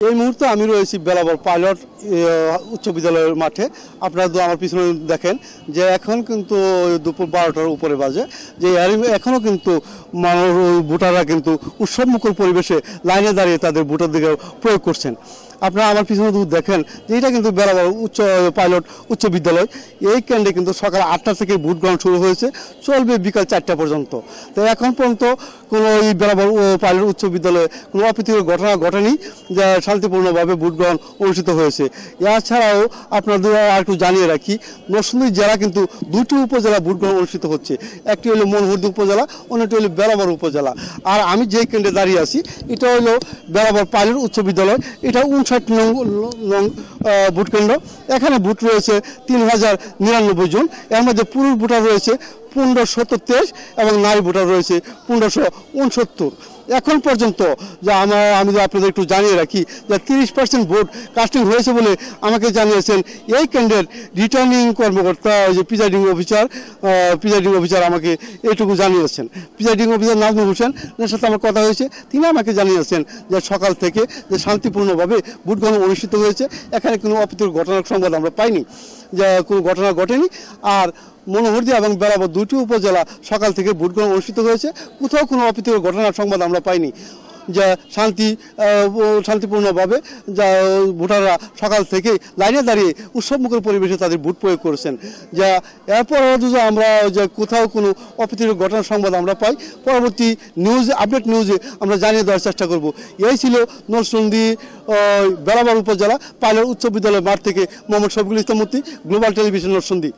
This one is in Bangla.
এই মুহূর্তে আমি রয়েছি বেলাবর পাইলট উচ্চ বিদ্যালয়ের মাঠে। আপনারা তো আমার পিছনে দেখেন যে এখন কিন্তু দুপুর 12টার উপরে বাজে, যে এখনও কিন্তু ভোটাররা কিন্তু উৎসবমুখর পরিবেশে লাইনে দাঁড়িয়ে তাদের ভোটাধিকার প্রয়োগ করছেন। আপনারা আমার পিছনে দেখেন যে এটা কিন্তু বেলাবর পাইলট উচ্চ বিদ্যালয়। এই কেন্দ্রে কিন্তু সকাল 8টা থেকে ভোট গ্রহণ শুরু হয়েছে, চলবে বিকাল 4টা পর্যন্ত। তো এখন পর্যন্ত কোনো এই বেলাবর পাইলট উচ্চ বিদ্যালয়ে কোনো অপ্রীতিকর ঘটনা ঘটেনি, যা শান্তিপূর্ণভাবে ভোট গ্রহণ অনুষ্ঠিত হয়েছে। এছাড়াও আপনাদের আর একটু জানিয়ে রাখি, নরসিংদী জেলা কিন্তু দুটি উপজেলা ভোট গ্রহণ অনুষ্ঠিত হচ্ছে। একটি হলো মনোহরদী উপজেলা, অন্যটি হলো বেলাবর উপজেলা। আর আমি যে কেন্দ্রে দাঁড়িয়ে আছি এটা হলো বেলাবর পাইলট উচ্চ বিদ্যালয়। এটা 59 নং ভোট কেন্দ্র। এখানে ভোট রয়েছে 3099 জন। এর মধ্যে পুরুষ ভোটার রয়েছে 1523 এবং নারী ভোটার রয়েছে 1569। এখন পর্যন্ত যা আমি আপনাদের একটু জানিয়ে রাখি যে 30% ভোট কাস্টিং হয়েছে বলে আমাকে জানিয়েছেন এই কেন্দ্রের রিটার্নিং কর্মকর্তা, যে প্রিজাইডিং অফিসার আমাকে এইটুকু জানিয়েছেন। প্রিজাইডিং অফিসার নাজমুল হোসেন, যার সাথে আমার কথা হয়েছে, তিনি আমাকে জানিয়েছেন যে সকাল থেকে যে শান্তিপূর্ণভাবে ভোট গ্রহণ অনুষ্ঠিত হয়েছে। এখানে কোনো অপ্রীতিকর ঘটনার সংবাদ আমরা পাইনি, যা কোনো ঘটনা ঘটেনি। আর মনোহরদী এবং বেলাবর দুটি উপজেলা সকাল থেকে ভোট গ্রহণ অনুষ্ঠিত হয়েছে, কোথাও কোনো অপ্রীতিকর ঘটনার সংবাদ আমরা পাইনি। যা শান্তিপূর্ণভাবে যা ভোটাররা সকাল থেকে লাইনে দাঁড়িয়ে উৎসবমুখর পরিবেশে তাদের ভোট প্রয়োগ করেছেন। যা এরপরও যদি আমরা যে কোথাও কোনো অপ্রীতিকর ঘটনার সংবাদ আমরা পাই, পরবর্তী আপডেট নিউজে আমরা জানিয়ে দেওয়ার চেষ্টা করব। এই ছিল নরসিংদী বেলাবর উপজেলা পাইলট উচ্চ বিদ্যালয় মাঠ থেকে মোহাম্মদ শফিকুল ইসলাম মূর্তি, গ্লোবাল টেলিভিশন নরসিংদী।